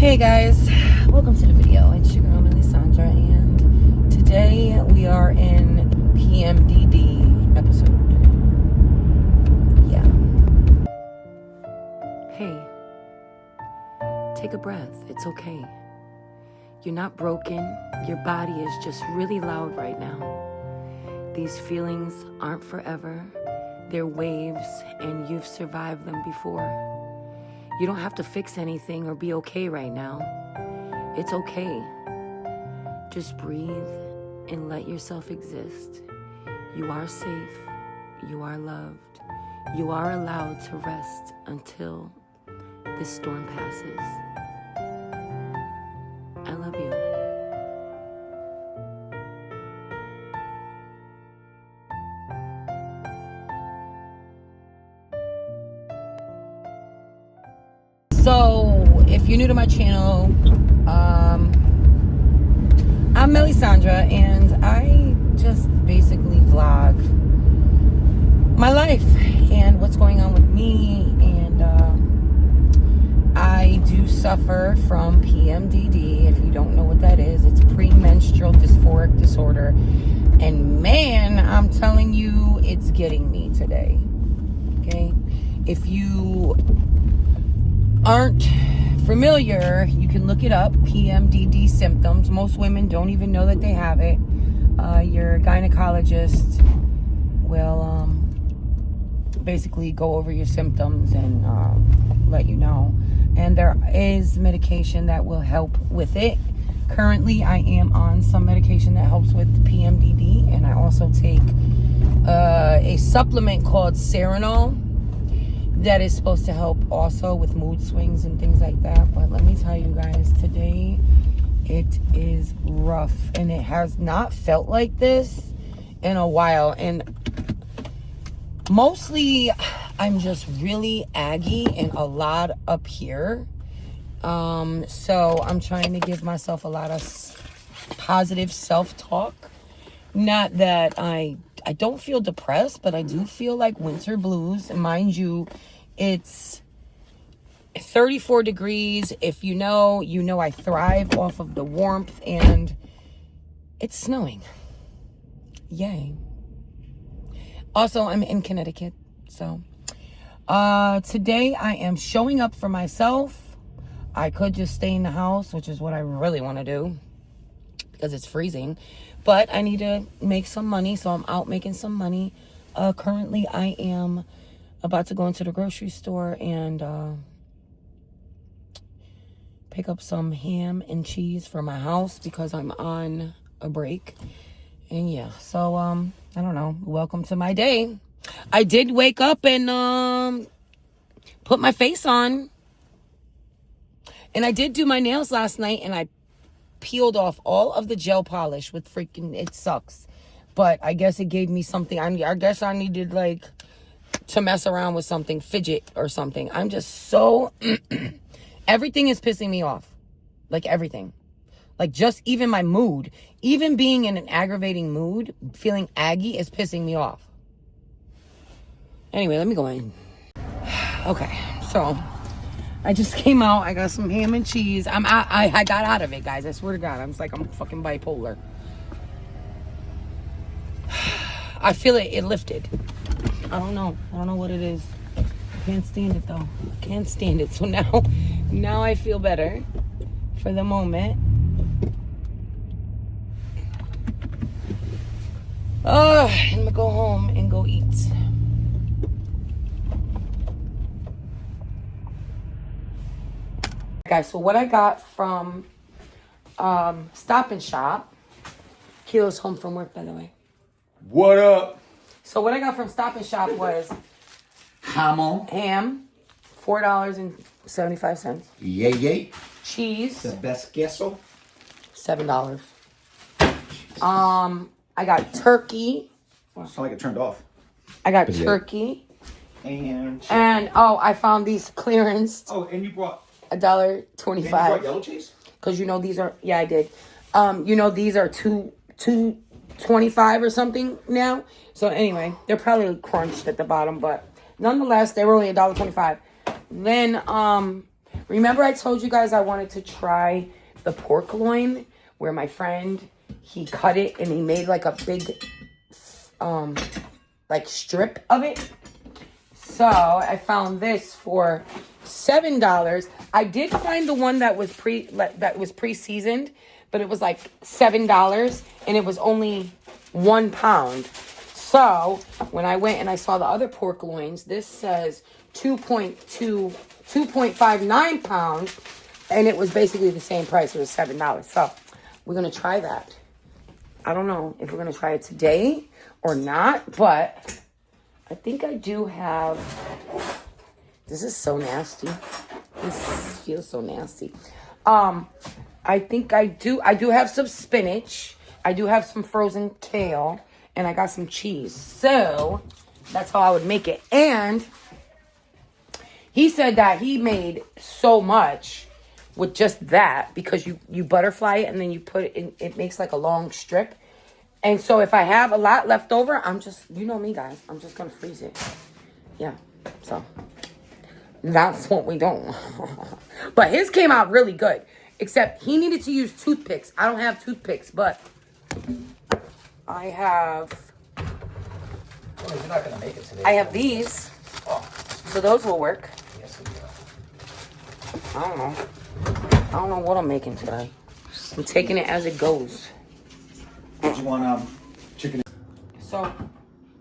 Hey guys, welcome to the video. It's your girl Melisandra, and today we are in PMDD episode. Yeah. Hey, take a breath. It's okay. You're not broken. Your body is just really loud right now. These feelings aren't forever. They're waves, and you've survived them before. You don't have to fix anything or be okay right now. It's okay. Just breathe and let yourself exist. You are safe. You are loved. You are allowed to rest until this storm passes. I love you. So, if you're new to my channel, I'm Melisandra, and I just basically vlog my life and what's going on with me. And I do suffer from PMDD. If you don't know what that is, it's premenstrual dysphoric disorder. And man, I'm telling you, it's getting me today. Okay? If you aren't familiar, you can look it up. PMDD symptoms. Most women don't even know that they have it. Your gynecologist will basically go over your symptoms and let you know. And there is medication that will help with it. Currently, I am on some medication that helps with PMDD, and I also take a supplement called Serenol that is supposed to help also with mood swings and things like that. But let me tell you guys, today it is rough, and it has not felt like this in a while. And mostly I'm just really aggy and a lot up here. So I'm trying to give myself a lot of positive self-talk. Not that I don't feel depressed, but I do feel like winter blues. And mind you, it's 34 degrees. If you know, I thrive off of the warmth, and it's snowing. Yay. Also, I'm in Connecticut. So, today I am showing up for myself. I could just stay in the house, which is what I really want to do because it's freezing. But I need to make some money, so I'm out making some money. Currently, I am about to go into the grocery store and pick up some ham and cheese for my house because I'm on a break. And yeah, so I don't know. Welcome to my day. I did wake up and put my face on. And I did do my nails last night, and I peeled off all of the gel polish with freaking, it sucks, but I guess it gave me something. I guess I needed like to mess around with something, fidget or something. I'm just so everything is pissing me off, like everything, like just even my mood, even being in an aggravating mood, feeling aggy is pissing me off. Anyway, let me go in. Okay, so I just came out. I got some ham and cheese. I got out of it, guys. I swear to God. I'm fucking bipolar. I feel it lifted. I don't know what it is. I can't stand it, though. I can't stand it. So now I feel better for the moment. I'm gonna go home and go eat. Guys, so what I got from Stop and Shop. Kilo's home from work, by the way. What up? So what I got from Stop and Shop was ham, $4.75. Yay. Cheese, The best queso. $7. I got turkey. Well, it's not like it turned off. I got turkey. And I found these clearance. Oh, and you brought $1.25. you brought yellow cheese? Because these are, yeah, I did. These are $2.25 or something now. So anyway, they're probably crunched at the bottom, but nonetheless, they were only $1.25. Then Remember I told you guys I wanted to try the pork loin where my friend, he cut it and he made like a big, like strip of it. So I found this for $7. I did find the one that was pre-seasoned, but it was like $7 and it was only 1 pound. So when I went and I saw the other pork loins, this says 2.59 pounds, and it was basically the same price. It was $7. So we're gonna try that. I don't know if we're gonna try it today or not, but I think I do have. This is so nasty. This feels so nasty. I think I do have some spinach. I do have some frozen kale. And I got some cheese. So that's how I would make it. And he said that he made so much with just that. Because you butterfly it and then you put it in. It makes like a long strip. And so if I have a lot left over, I'm just, you know me guys, I'm just going to freeze it. Yeah. So that's what we do. But his came out really good. Except he needed to use toothpicks. I don't have toothpicks, but I have. Well, you're not gonna make it today. I have these. Oh. So those will work. Yes, we will. I don't know what I'm making today. I'm taking it as it goes. Did you want chicken? So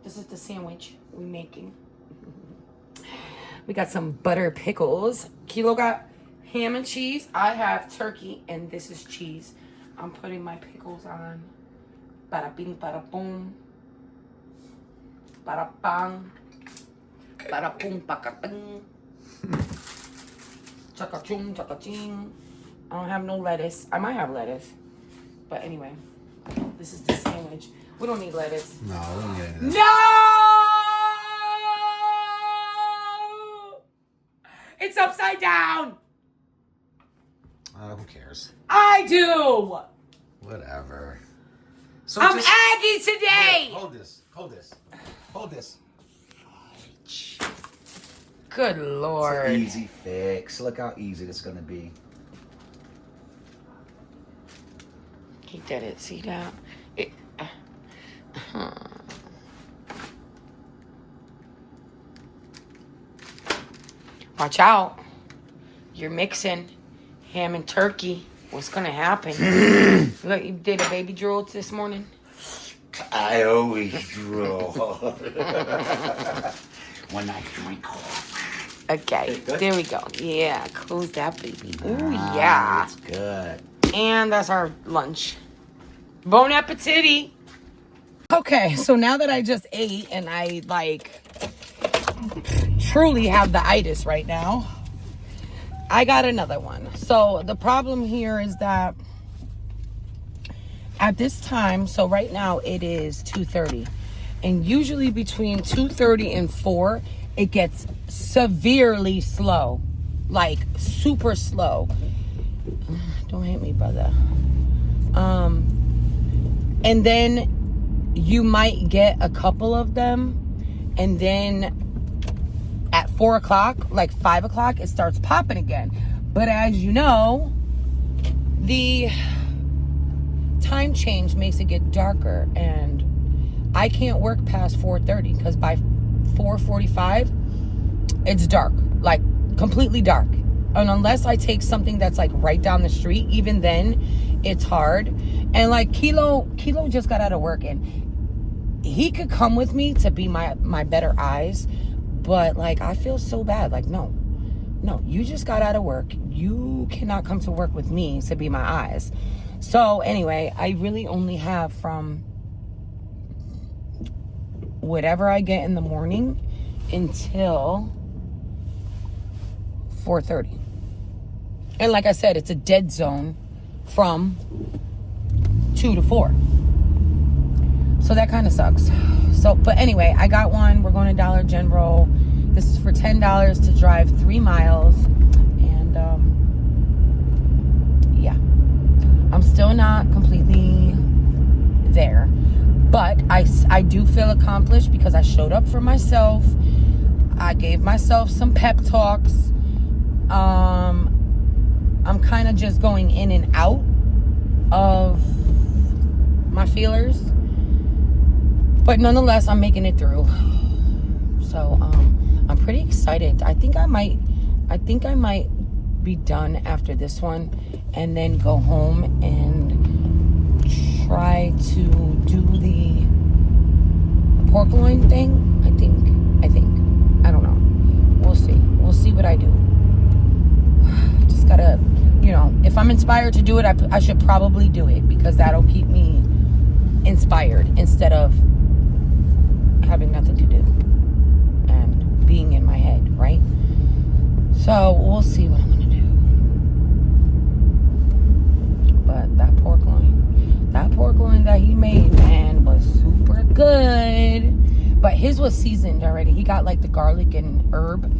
this is the sandwich we're making. We got some butter pickles. Kilo got ham and cheese. I have turkey and this is cheese. I'm putting my pickles on. Bada bing, bada boom. Bada bang. Bada boom, baka bing. Chaka chung, chaka ching. I don't have no lettuce. I might have lettuce. But anyway, this is the sandwich. We don't need lettuce. No, we don't need any of that. No! It's upside down. Who cares? I do. Whatever. So I'm Aggie today. Here, hold this. Hold this. Hold this. Good It's Lord. an easy fix. Look how easy this is gonna be. He did it. See that? Watch out. You're mixing ham and turkey. What's going to happen? Look, you did a baby drool this morning? I always drool when I drink coffee. Okay, Good? there we go. Yeah, close that baby. Ooh, yeah. It's good. And that's our lunch. Bon appetit. Okay, so now that I just ate and I truly have the itis right now, I got another one. So the problem here is that at this time, so right now it is 2:30, and usually between 2:30 and 4, it gets severely slow, like super slow. Don't hit me, brother. And then you might get a couple of them, and then at 4 o'clock, like 5 o'clock, it starts popping again. But as you know, the time change makes it get darker, and I can't work past 4:30 because by 4:45, it's dark, like completely dark. And unless I take something that's like right down the street, even then, it's hard. And like Kilo just got out of work, and he could come with me to be my better eyes. But like, I feel so bad. Like, no, you just got out of work. You cannot come to work with me to be my eyes. So anyway, I really only have from whatever I get in the morning until 4:30. And like I said, it's a dead zone from 2 to 4. So that kind of sucks. So, but anyway, I got one. We're going to Dollar General. This is for $10 to drive 3 miles. And yeah, I'm still not completely there. But I do feel accomplished because I showed up for myself. I gave myself some pep talks. I'm kind of just going in and out of my feelers, but nonetheless, I'm making it through. So I'm pretty excited. I think I might be done after this one, and then go home and try to do the pork loin thing. I think. I don't know. We'll see what I do. Just gotta, if I'm inspired to do it, I should probably do it, because that'll keep me inspired instead of having nothing to do and being in my head, right? So we'll see what I'm gonna do. But that pork loin that he made, man, was super good. But his was seasoned already. He got like the garlic and herb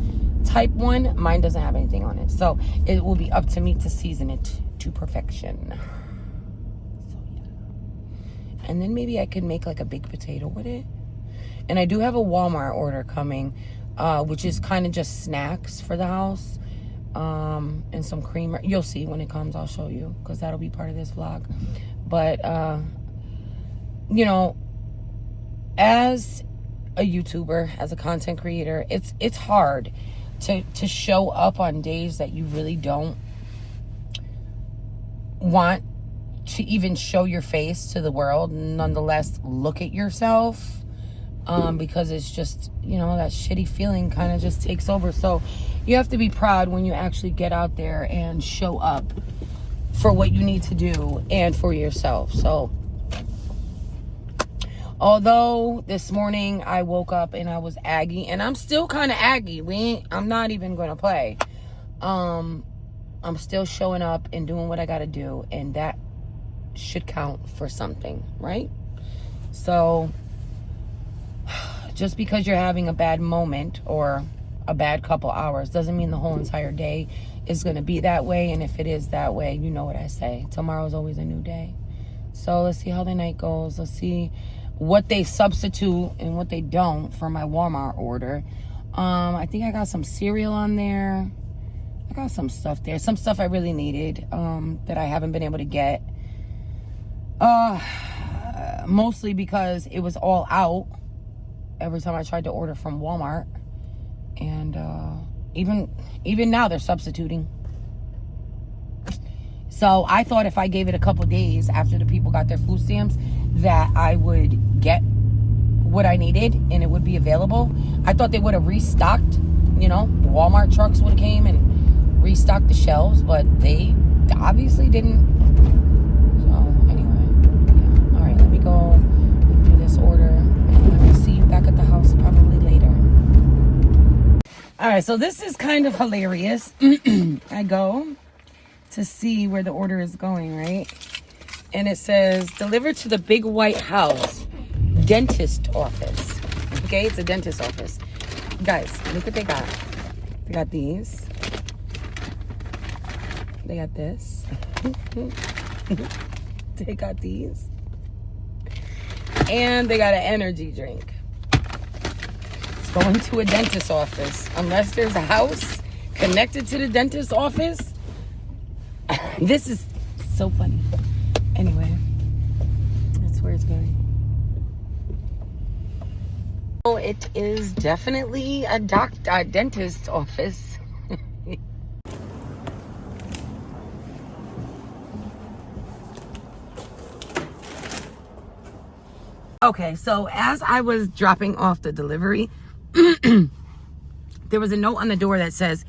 type one. Mine doesn't have anything on it, so it will be up to me to season it to perfection. So yeah. And then maybe I could make like a baked potato with it. And I do have a Walmart order coming, which is kind of just snacks for the house, and some creamer. You'll see when it comes. I'll show you, because that'll be part of this vlog. But as a YouTuber, as a content creator, it's hard to show up on days that you really don't want to even show your face to the world. Nonetheless, look at yourself, because it's just, that shitty feeling kind of just takes over. So you have to be proud when you actually get out there and show up for what you need to do and for yourself. So although this morning I woke up and I was aggy, and I'm still kind of aggy. I'm not even going to play. I'm still showing up and doing what I got to do, and that should count for something, right? So just because you're having a bad moment or a bad couple hours doesn't mean the whole entire day is going to be that way. And if it is that way, you know what I say. Tomorrow's always a new day. So let's see how the night goes. Let's see what they substitute and what they don't for my Walmart order. I think I got some cereal on there. I got some stuff there. Some stuff I really needed, that I haven't been able to get. Mostly because it was all out every time I tried to order from Walmart. And even now they're substituting. So I thought if I gave it a couple days after the people got their food stamps, that I would get what I needed and it would be available. I thought they would have restocked, the Walmart trucks would have came and restocked the shelves, but they obviously didn't. So anyway, yeah. All right, let me go and do this order, and I will see you back at the house probably later. All right, so this is kind of hilarious. I go to see where the order is going, right? And it says, delivered to the big white house, dentist office. Okay, it's a dentist office. Guys, look what they got. They got these. They got this. They got these. And they got an energy drink. It's going to a dentist office. Unless there's a house connected to the dentist office. This is so funny. Anyway, that's where it's going. Oh, it is definitely a dentist office. Okay, so as I was dropping off the delivery, there was a note on the door that says,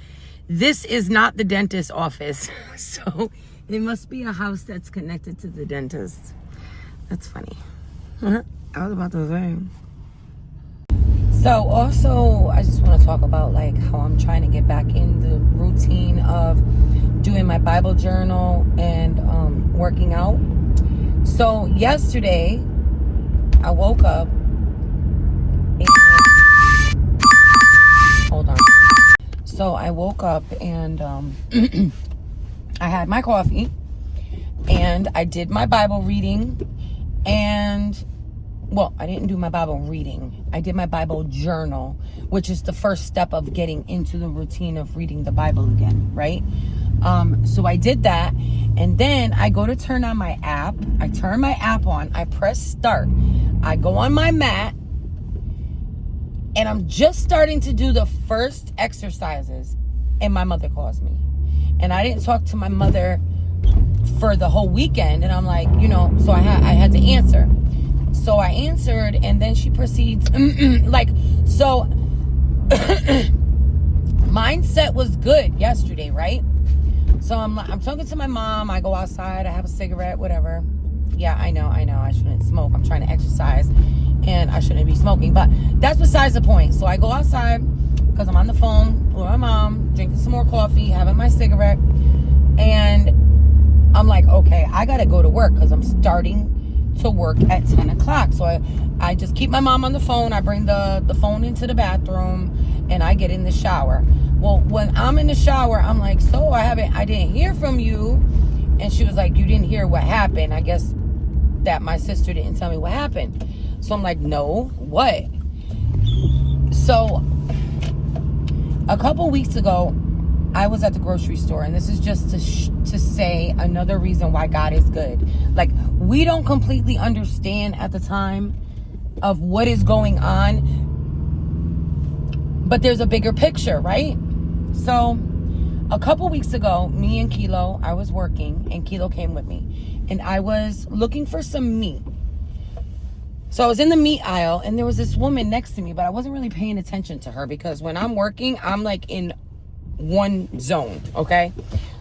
"This is not the dentist office." So it must be a house that's connected to the dentist. That's funny. I was about to say. So also, I just want to talk about like how I'm trying to get back in the routine of doing my Bible journal and working out. So yesterday, I woke up and hold on. So I woke up and I had my coffee and I did my Bible reading, and well, I didn't do my Bible reading. I did my Bible journal, which is the first step of getting into the routine of reading the Bible again, right? So I did that. And then I go to turn on my app. I turn my app on. I press start. I go on my mat. And I'm just starting to do the first exercises. And my mother calls me. And I didn't talk to my mother for the whole weekend. And I'm like, so I had to answer. So I answered. And then she proceeds. So mindset was good yesterday, right? So I'm talking to my mom. I go outside. I have a cigarette, whatever. Yeah, I know. I shouldn't smoke. I'm trying to exercise, and I shouldn't be smoking. But that's besides the point. So I go outside because I'm on the phone with my mom, drinking some more coffee, having my cigarette, and I'm like, okay, I got to go to work because I'm starting to work at 10 o'clock. So I just keep my mom on the phone. I bring the phone into the bathroom, and I get in the shower. Well, when I'm in the shower, I'm like, so I didn't hear from you. And she was like, you didn't hear what happened. I guess that my sister didn't tell me what happened. So I'm like, no, what? So a couple weeks ago, I was at the grocery store. And this is just to say another reason why God is good. Like, we don't completely understand at the time of what is going on. But there's a bigger picture, right? So a couple weeks ago, me and Kilo, I was working, and Kilo came with me. And I was looking for some meat. So I was in the meat aisle, and there was this woman next to me, but I wasn't really paying attention to her because when I'm working, I'm like in one zone, okay?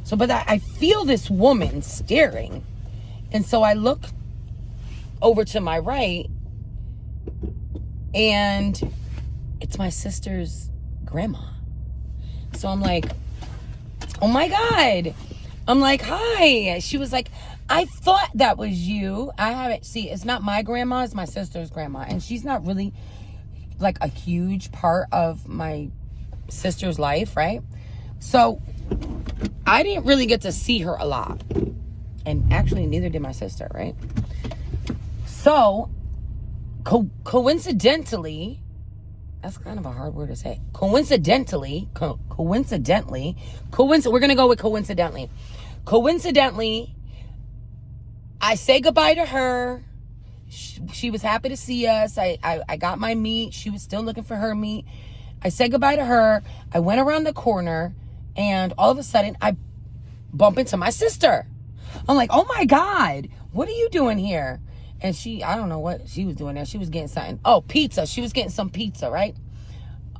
So, but I feel this woman staring. And so I look over to my right, and it's my sister's grandma. So I'm like, oh my God. I'm like, hi. She was like, I thought that was you. I haven't, see, it's not my grandma, it's my sister's grandma. And she's not really like a huge part of my sister's life, right? So I didn't really get to see her a lot. And actually, neither did my sister, right? So coincidentally, that's kind of a hard word to say. Coincidentally, we're going to go with coincidentally. Coincidentally, I say goodbye to her. She was happy to see us. I got my meat. She was still looking for her meat. I said goodbye to her. I went around the corner, and all of a sudden, I bump into my sister. I'm like, oh my God, what are you doing here? And I don't know what she was doing there. She was getting something. Oh, pizza. She was getting some pizza, right?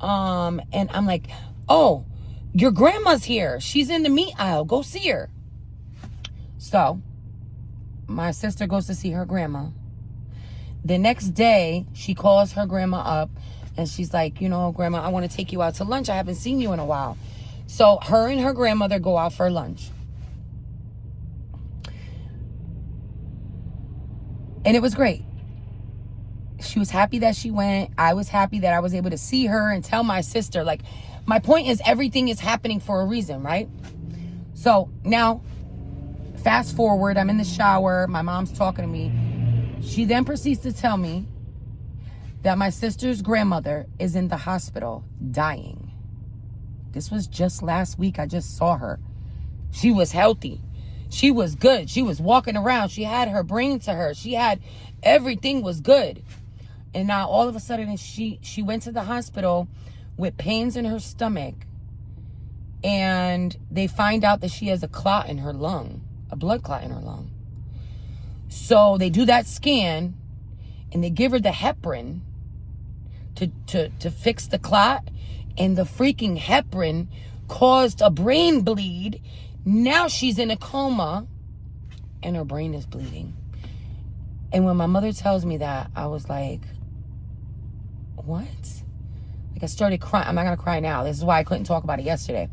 And I'm like, oh, your grandma's here. She's in the meat aisle. Go see her. So my sister goes to see her grandma. The next day, she calls her grandma up, and she's like, Grandma, I want to take you out to lunch. I haven't seen you in a while. So her and her grandmother go out for lunch. And it was great. She was happy that she went. I was happy that I was able to see her and tell my sister. Like, my point is, everything is happening for a reason, right? So now, fast forward, I'm in the shower. My mom's talking to me. She then proceeds to tell me that my sister's grandmother is in the hospital dying. This was just last week. I just saw her. She was healthy. She was good. She was walking around. She had her brain to her. Everything was good. And now all of a sudden she went to the hospital with pains in her stomach. And they find out that she has a clot in her lung, a blood clot in her lung. So they do that scan, and they give her the heparin to fix the clot. And the freaking heparin caused a brain bleed. Now she's in a coma, and her brain is bleeding. And when my mother tells me that, I was like, what? Like, I started crying. I'm not going to cry now. This is why I couldn't talk about it yesterday.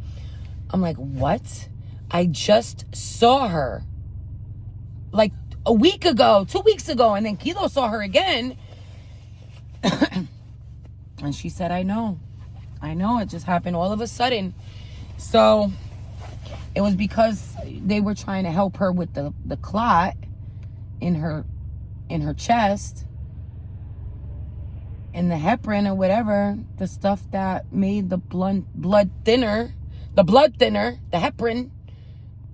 I'm like, what? I just saw her like a week ago, 2 weeks ago, and then Kilo saw her again. And she said, I know. It just happened all of a sudden. So it was because they were trying to help her with the clot in her chest, and the heparin or whatever, the stuff that made the blood thinner, the heparin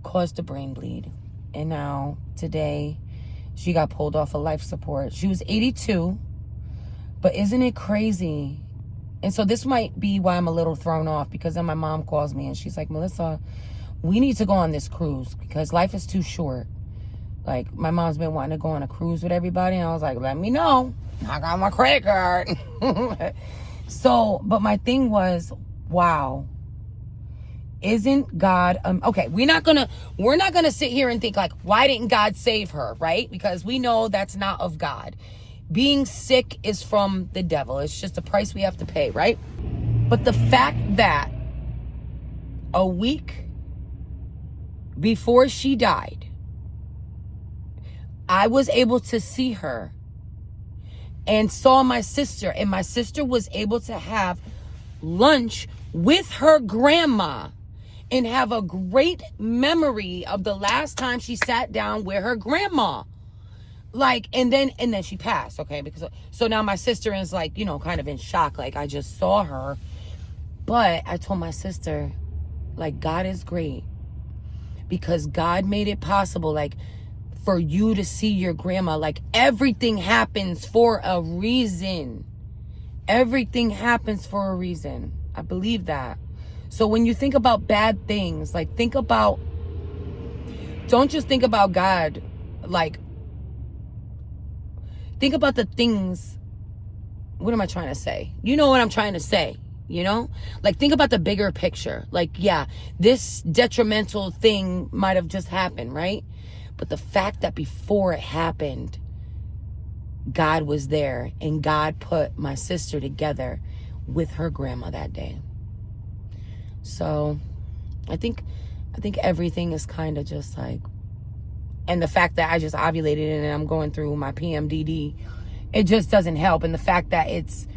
caused a brain bleed. And now today she got pulled off of life support. She was 82, but isn't it crazy? And so this might be why I'm a little thrown off, because then my mom calls me and she's like, Melissa, we need to go on this cruise because life is too short. Like, my mom's been wanting to go on a cruise with everybody, and I was like, let me know. I got my credit card. So, but my thing was, wow, isn't God, okay, we're not gonna sit here and think like, why didn't God save her, right? Because we know that's not of God. Being sick is from the devil. It's just a price we have to pay, right? But the fact that a week before she died, I was able to see her and saw my sister, and my sister was able to have lunch with her grandma and have a great memory of the last time she sat down with her grandma. Like, and then she passed, okay? Because so now my sister is like, you know, kind of in shock. Like, I just saw her. But I told my sister, like, God is great because God made it possible, like, for you to see your grandma. Like, everything happens for a reason. Everything happens for a reason. I believe that. So when you think about bad things, like, don't just think about God, like, think about the things. What am I trying to say? You know what I'm trying to say, you know? Like, think about the bigger picture. Like, yeah, this detrimental thing might have just happened, right? But the fact that before it happened, God was there and God put my sister together with her grandma that day. So I think everything is kind of just like, and the fact that I just ovulated and I'm going through my PMDD, it just doesn't help. And the fact that it's,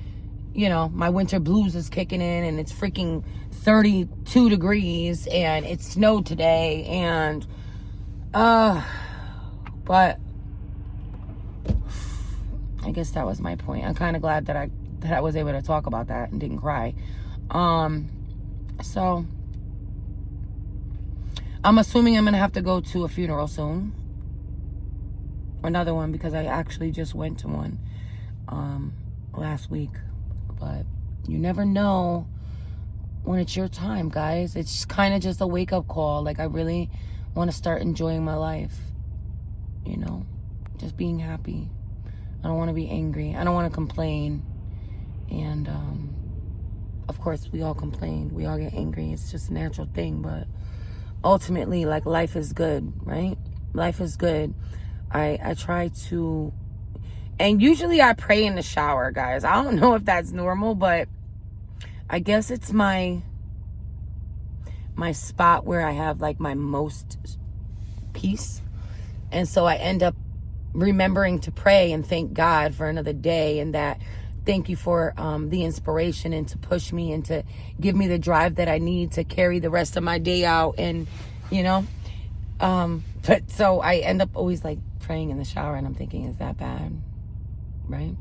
you know, my winter blues is kicking in and it's freaking 32 degrees and it snowed today. And, but I guess that was my point. I'm kind of glad that I was able to talk about that and didn't cry. So I'm assuming I'm going to have to go to a funeral soon. Another one, because I actually just went to one last week. But you never know when it's your time, guys. It's kind of just a wake-up call. Like, I really want to start enjoying my life. You know? Just being happy. I don't want to be angry. I don't want to complain. And, of course, we all complain. We all get angry. It's just a natural thing. But ultimately, like, life is good, right? Life is good. I try to, and usually I pray in the shower, guys. I don't know if that's normal, but I guess it's my spot where I have like my most peace. And so I end up remembering to pray and thank God for another day, and that thank you for the inspiration and to push me and to give me the drive that I need to carry the rest of my day out. And, you know, but so I end up always like praying in the shower, and I'm thinking, is that bad? Right?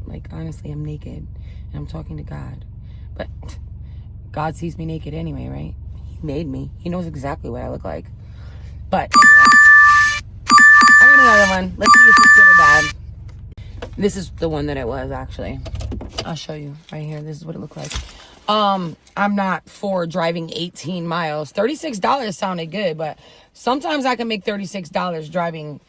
Like, honestly, I'm naked and I'm talking to God, but God sees me naked anyway, right? He made me. He knows exactly what I look like. But anyway, I got another one. Let's see if it's good or bad. This is the one that it was, actually. I'll show you right here. This is what it looked like. I'm not for driving 18 miles. $36 sounded good, but sometimes I can make $36 driving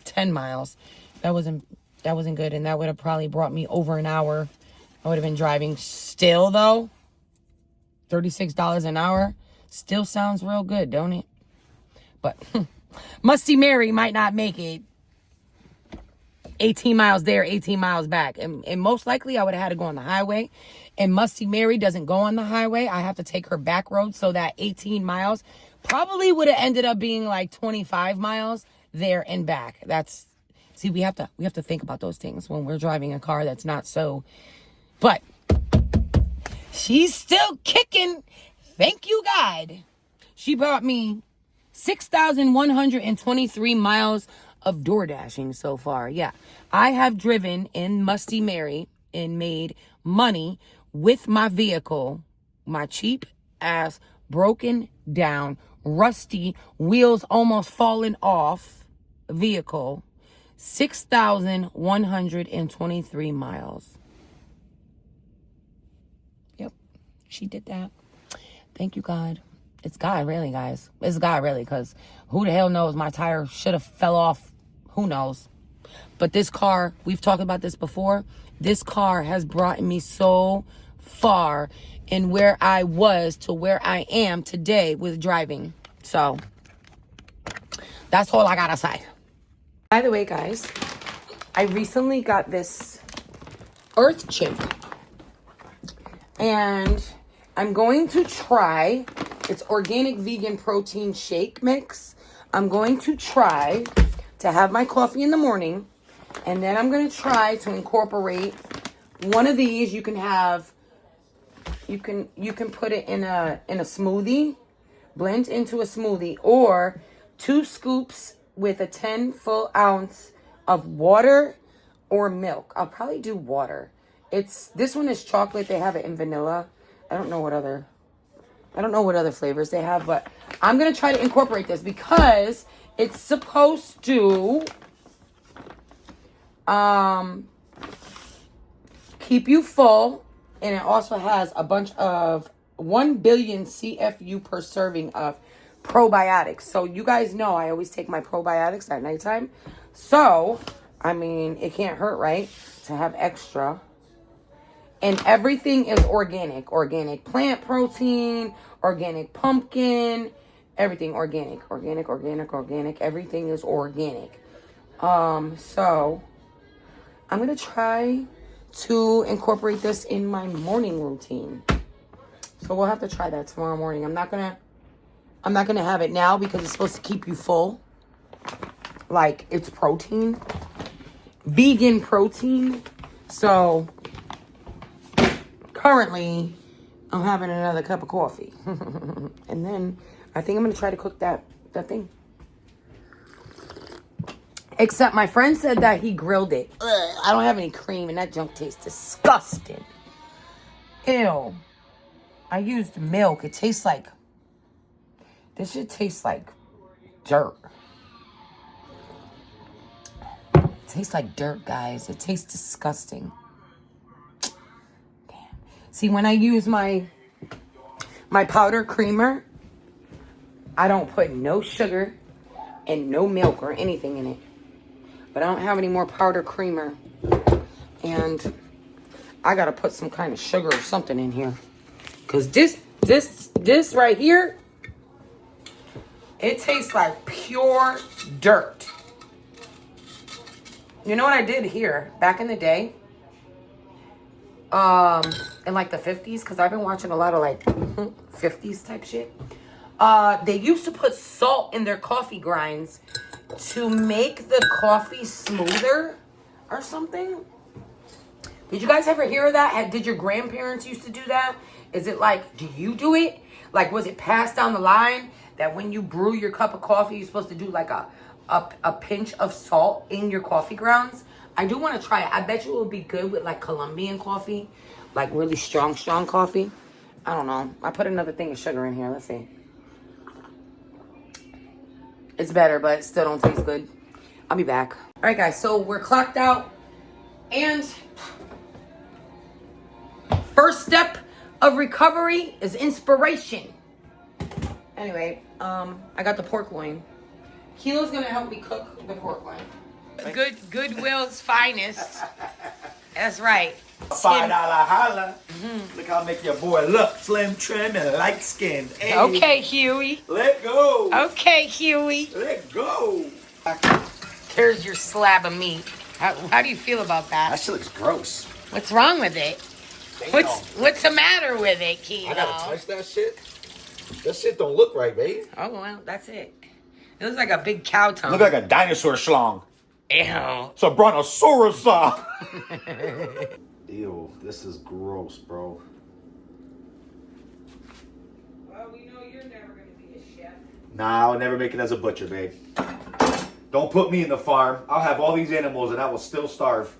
10 miles. That wasn't good, and that would have probably brought me over an hour. I would have been driving. Still, though, $36 an hour still sounds real good, don't it? But Musty Mary might not make it 18 miles there, 18 miles back. And most likely I would have had to go on the highway. And Musty Mary doesn't go on the highway. I have to take her back road. So that 18 miles probably would have ended up being like 25 miles there and back. See, we have to think about those things when we're driving a car that's not so. But she's still kicking. Thank you, God. She brought me 6,123 miles of door dashing so far. Yeah, I have driven in Musty Mary and made money with my vehicle, my cheap ass, broken down, rusty, wheels almost falling off vehicle. 6,123 miles. Yep, she did that. Thank you, God. It's God, really, guys. It's God, really, because who the hell knows? My tire should have fell off. Who knows? But this car, we've talked about this before. This car has brought me so far in where I was to where I am today with driving. So that's all I gotta say. By the way, guys, I recently got this EarthChimp. And I'm going to try, it's organic vegan protein shake mix. I'm going to try to have my coffee in the morning. And then I'm going to try to incorporate one of these. You can have, you can put it in a smoothie, blend into a smoothie, or 2 scoops with a 10 full ounce of water or milk. I'll probably do water. This one is chocolate. They have it in vanilla. I don't know what other flavors they have, but I'm going to try to incorporate this because it's supposed to keep you full, and it also has a bunch of 1 billion CFU per serving of probiotics. So you guys know I always take my probiotics at nighttime. So, I mean, it can't hurt, right? To have extra. And everything is organic. Organic plant protein, organic pumpkin, everything organic. Organic. Everything is organic. So I'm going to try to incorporate this in my morning routine. So we'll have to try that tomorrow morning. I'm not going to have it now because it's supposed to keep you full. Like, it's protein. Vegan protein. So currently, I'm having another cup of coffee. And then I think I'm going to try to cook that thing. Except my friend said that he grilled it. Ugh, I don't have any cream and that junk tastes disgusting. Ew. I used milk. It tastes like... This shit tastes like dirt. It tastes like dirt, guys. It tastes disgusting. See, when I use my powder creamer, I don't put no sugar and no milk or anything in it. But I don't have any more powder creamer. And I got to put some kind of sugar or something in here. Because this right here, it tastes like pure dirt. You know what I did here back in the day? In like the 50s, because I've been watching a lot of like 50s type shit. They used to put salt in their coffee grinds to make the coffee smoother or something. Did you guys ever hear of that? Did your grandparents used to do that? Is it like, do you do it? Like, was it passed down the line that when you brew your cup of coffee, you're supposed to do like a pinch of salt in your coffee grounds? I do want to try it. I bet you it would be good with like Colombian coffee. Like really strong coffee. I don't know. I put another thing of sugar in here. Let's see. It's better, but it still don't taste good. I'll be back. All right, guys. So we're clocked out. And first step of recovery is inspiration. Anyway, I got the pork loin. Kilo's going to help me cook the pork loin. Goodwill's finest. That's right. $5 holla. Mm-hmm. Look how I make your boy look slim, trim, and light skinned. Hey. Okay, Huey. Let go. Okay, Huey. Let go. There's your slab of meat. How do you feel about that? That shit looks gross. What's wrong with it? What's the matter with it, Kilo? I gotta touch that shit. That shit don't look right, babe. Oh well, that's it. It looks like a big cow tongue. Look like a dinosaur schlong. Ew. It's a brontosaurus. Ew, this is gross, bro. Well, we know you're never going to be a chef. Nah, I'll never make it as a butcher, babe. Don't put me in the farm. I'll have all these animals and I will still starve.